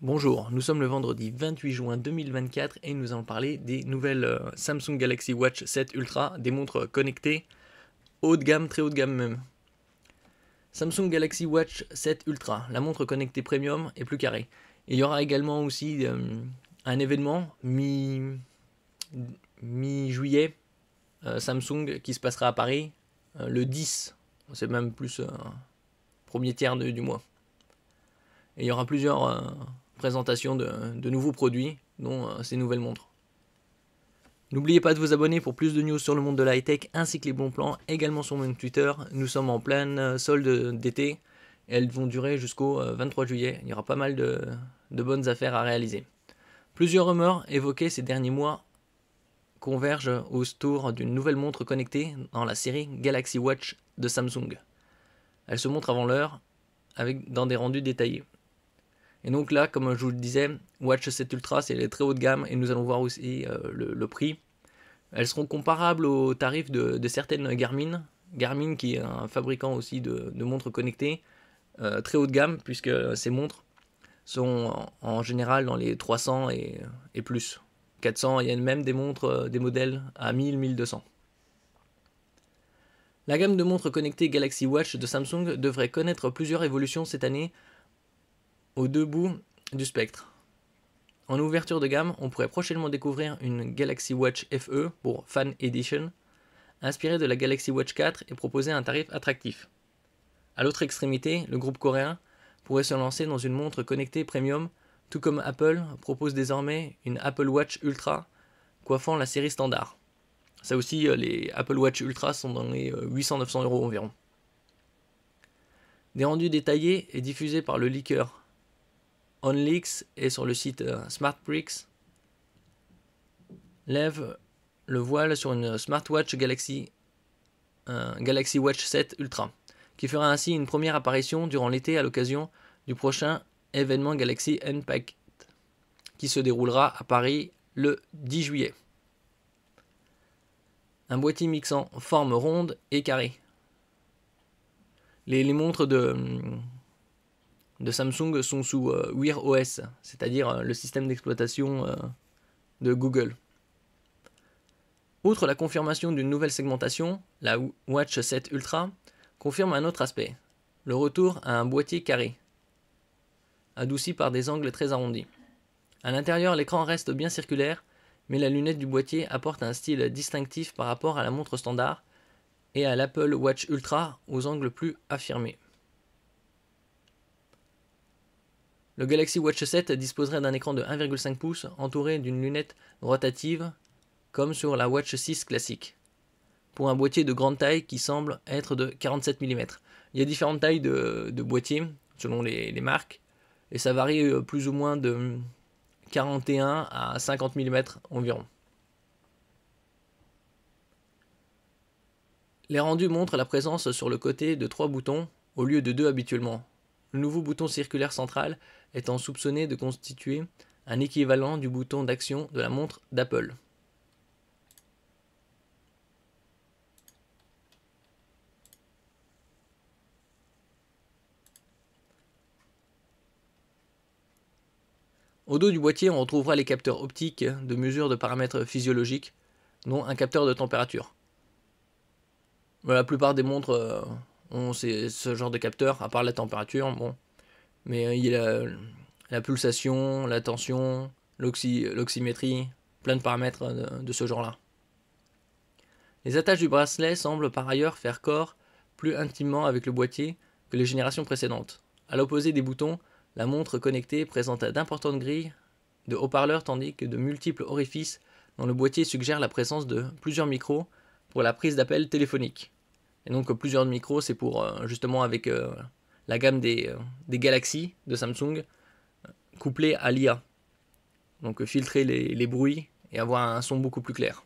Bonjour, nous sommes le vendredi 28 juin 2024 et nous allons parler des nouvelles Samsung Galaxy Watch 7 Ultra, des montres connectées haut de gamme, très haut de gamme même. Samsung Galaxy Watch 7 Ultra, la montre connectée premium et plus carrée. Il y aura également aussi un événement mi-juillet Samsung qui se passera à Paris le 10, c'est même plus premier tiers du mois. Et il y aura plusieurs présentations de nouveaux produits, dont ces nouvelles montres. N'oubliez pas de vous abonner pour plus de news sur le monde de la high-tech ainsi que les bons plans, également sur mon Twitter. Nous sommes en pleine solde d'été et elles vont durer jusqu'au 23 juillet. Il y aura pas mal de bonnes affaires à réaliser. Plusieurs rumeurs évoquées ces derniers mois convergent autour d'une nouvelle montre connectée dans la série Galaxy Watch de Samsung. Elle se montre avant l'heure dans des rendus détaillés. Et donc là, comme je vous le disais, Watch 7 Ultra, c'est les très haut de gamme et nous allons voir aussi le prix. Elles seront comparables aux tarifs de certaines Garmin. Garmin qui est un fabricant aussi de montres connectées très haut de gamme puisque ces montres sont en général dans les 300 et plus. 400, il y a même des montres, des modèles à 1000, 1200. La gamme de montres connectées Galaxy Watch de Samsung devrait connaître plusieurs évolutions cette année aux deux bouts du spectre. En ouverture de gamme, on pourrait prochainement découvrir une Galaxy Watch FE pour Fan Edition, inspirée de la Galaxy Watch 4 et proposer un tarif attractif. À l'autre extrémité, le groupe coréen pourrait se lancer dans une montre connectée premium, tout comme Apple propose désormais une Apple Watch Ultra coiffant la série standard. Ça aussi, les Apple Watch Ultra sont dans les 800-900 € environ. Des rendus détaillés et diffusés par le leaker OnLeaks et sur le site SmartBricks lève le voile sur une smartwatch Galaxy Watch 7 Ultra, qui fera ainsi une première apparition durant l'été à l'occasion du prochain événement Galaxy Unpacked, qui se déroulera à Paris le 10 juillet. Un boîtier mixant forme ronde et carrée. Les montres de Samsung sont sous Wear OS, c'est-à-dire le système d'exploitation de Google. Outre la confirmation d'une nouvelle segmentation, la Watch 7 Ultra confirme un autre aspect, le retour à un boîtier carré, adouci par des angles très arrondis. À l'intérieur, l'écran reste bien circulaire, mais la lunette du boîtier apporte un style distinctif par rapport à la montre standard et à l'Apple Watch Ultra aux angles plus affirmés. Le Galaxy Watch 7 disposerait d'un écran de 1,5 pouces entouré d'une lunette rotative comme sur la Watch 6 classique, pour un boîtier de grande taille qui semble être de 47 mm. Il y a différentes tailles de boîtiers selon les marques et ça varie plus ou moins de 41 à 50 mm environ. Les rendus montrent la présence sur le côté de 3 boutons au lieu de 2 habituellement. Le nouveau bouton circulaire central étant soupçonné de constituer un équivalent du bouton d'action de la montre d'Apple. Au dos du boîtier, on retrouvera les capteurs optiques de mesure de paramètres physiologiques, dont un capteur de température. La plupart des montres ont ce genre de capteur, à part la température, bon. Mais il y a la pulsation, la tension, l'oxymétrie, plein de paramètres de ce genre-là. Les attaches du bracelet semblent par ailleurs faire corps plus intimement avec le boîtier que les générations précédentes. À l'opposé des boutons, la montre connectée présente d'importantes grilles de haut-parleurs tandis que de multiples orifices dans le boîtier suggèrent la présence de plusieurs micros pour la prise d'appel téléphonique. Et donc plusieurs micros, c'est pour justement avec la gamme des Galaxy de Samsung couplée à l'IA. Donc filtrer les bruits et avoir un son beaucoup plus clair.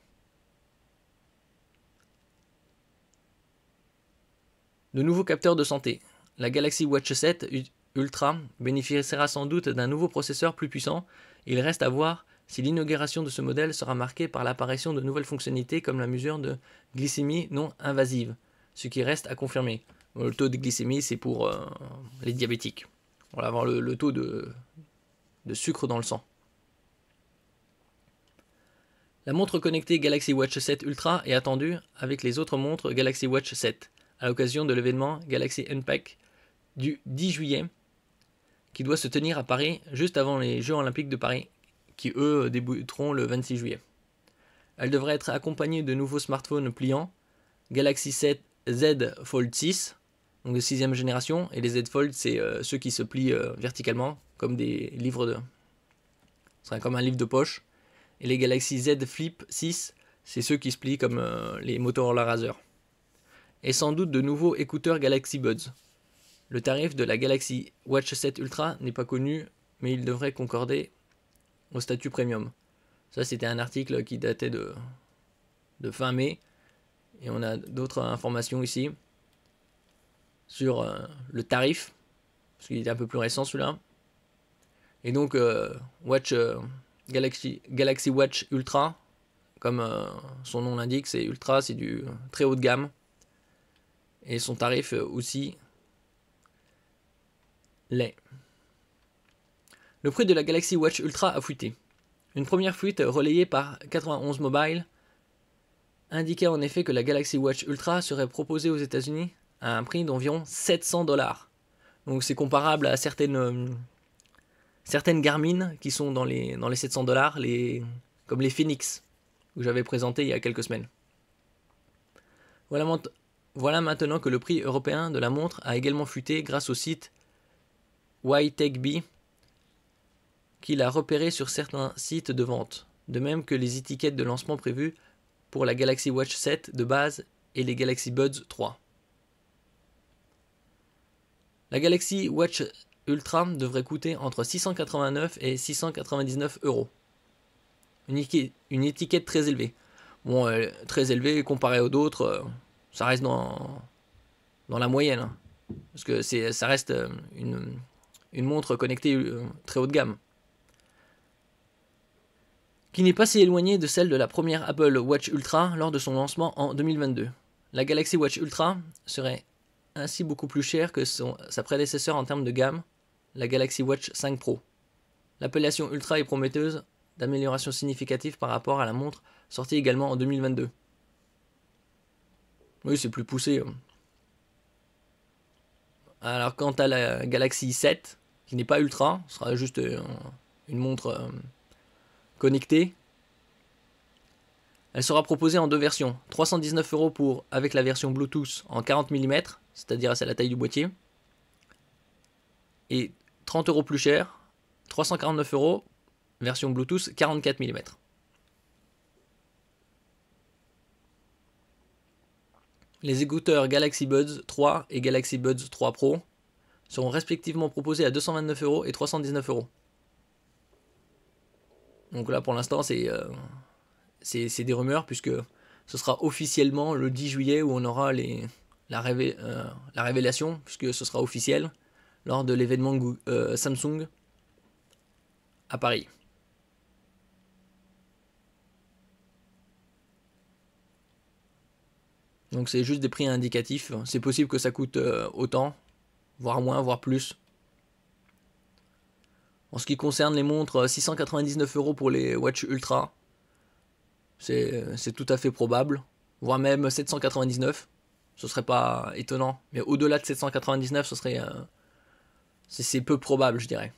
De nouveaux capteurs de santé. La Galaxy Watch 7 Ultra bénéficiera sans doute d'un nouveau processeur plus puissant. Il reste à voir si l'inauguration de ce modèle sera marquée par l'apparition de nouvelles fonctionnalités comme la mesure de glycémie non invasive, ce qui reste à confirmer. Le taux de glycémie, c'est pour les diabétiques. On va avoir le taux de de sucre dans le sang. La montre connectée Galaxy Watch 7 Ultra est attendue avec les autres montres Galaxy Watch 7 à l'occasion de l'événement Galaxy Unpacked du 10 juillet qui doit se tenir à Paris juste avant les Jeux Olympiques de Paris qui eux débuteront le 26 juillet. Elle devrait être accompagnée de nouveaux smartphones pliants Galaxy 7 Z Fold 6, donc de 6ème génération, et les Z Fold c'est ceux qui se plient verticalement comme des livres de... Ce serait comme un livre de poche. Et les Galaxy Z Flip 6, c'est ceux qui se plient comme les Motorola Razr. Et sans doute de nouveaux écouteurs Galaxy Buds. Le tarif de la Galaxy Watch 7 Ultra n'est pas connu, mais il devrait concorder au statut premium. Ça, c'était un article qui datait de fin mai. Et on a d'autres informations ici sur le tarif, parce qu'il est un peu plus récent celui-là. Et donc, Galaxy Watch Ultra, comme son nom l'indique, c'est Ultra, c'est du très haut de gamme. Et son tarif aussi l'est. Le prix de la Galaxy Watch Ultra a fuité. Une première fuite relayée par 91 Mobile indiquait en effet que la Galaxy Watch Ultra serait proposée aux États-Unis à un prix d'environ 700 $. Donc c'est comparable à certaines Garmin qui sont dans les 700 $, comme les Phoenix, que j'avais présenté il y a quelques semaines. Voilà maintenant que le prix européen de la montre a également fuité grâce au site YTechBee, qui l'a repéré sur certains sites de vente, de même que les étiquettes de lancement prévues pour la Galaxy Watch 7 de base et les Galaxy Buds 3. La Galaxy Watch Ultra devrait coûter entre 689 et 699 €. Une étiquette très élevée. Bon, très élevée comparée aux d'autres, ça reste dans la moyenne. Hein, parce que ça reste une montre connectée très haut de gamme. Qui n'est pas si éloignée de celle de la première Apple Watch Ultra lors de son lancement en 2022. La Galaxy Watch Ultra serait ainsi beaucoup plus chère que sa prédécesseur en termes de gamme, la Galaxy Watch 5 Pro. L'appellation Ultra est prometteuse d'amélioration significative par rapport à la montre sortie également en 2022. Oui, c'est plus poussé. Alors quant à la Galaxy 7, qui n'est pas Ultra, ce sera juste une montre connectée. Elle sera proposée en deux versions, 319 € avec la version Bluetooth en 40 mm, c'est-à-dire c'est la taille du boîtier, et 30 € plus cher, 349 € version Bluetooth 44 mm. Les écouteurs Galaxy Buds 3 et Galaxy Buds 3 Pro seront respectivement proposés à 229 € et 319 €. Donc là pour l'instant c'est des rumeurs puisque ce sera officiellement le 10 juillet où on aura la révélation, puisque ce sera officiel lors de l'événement Samsung à Paris. Donc c'est juste des prix indicatifs, c'est possible que ça coûte autant, voire moins, voire plus. En ce qui concerne les montres, 699 € pour les Watch Ultra, c'est tout à fait probable, voire même 799, ce serait pas étonnant, mais au-delà de 799, ce serait c'est peu probable, je dirais.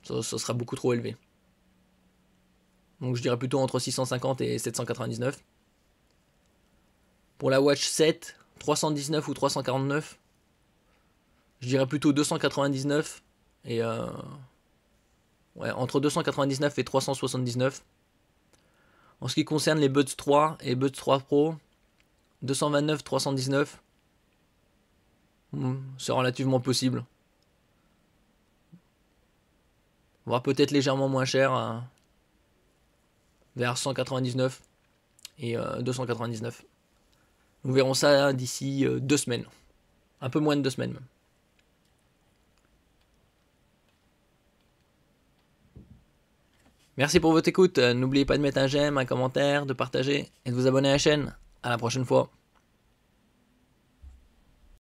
Ce sera beaucoup trop élevé. Donc je dirais plutôt entre 650 et 799. Pour la Watch 7, 319 ou 349, je dirais plutôt 299 et entre 299 et 379. En ce qui concerne les Buds 3 et Buds 3 Pro, 229, 319, c'est relativement possible. Voire peut-être légèrement moins cher, vers 199 et 299. Nous verrons ça d'ici 2 semaines. Un peu moins de 2 semaines même. Merci pour votre écoute. N'oubliez pas de mettre un j'aime, un commentaire, de partager et de vous abonner à la chaîne. À la prochaine fois.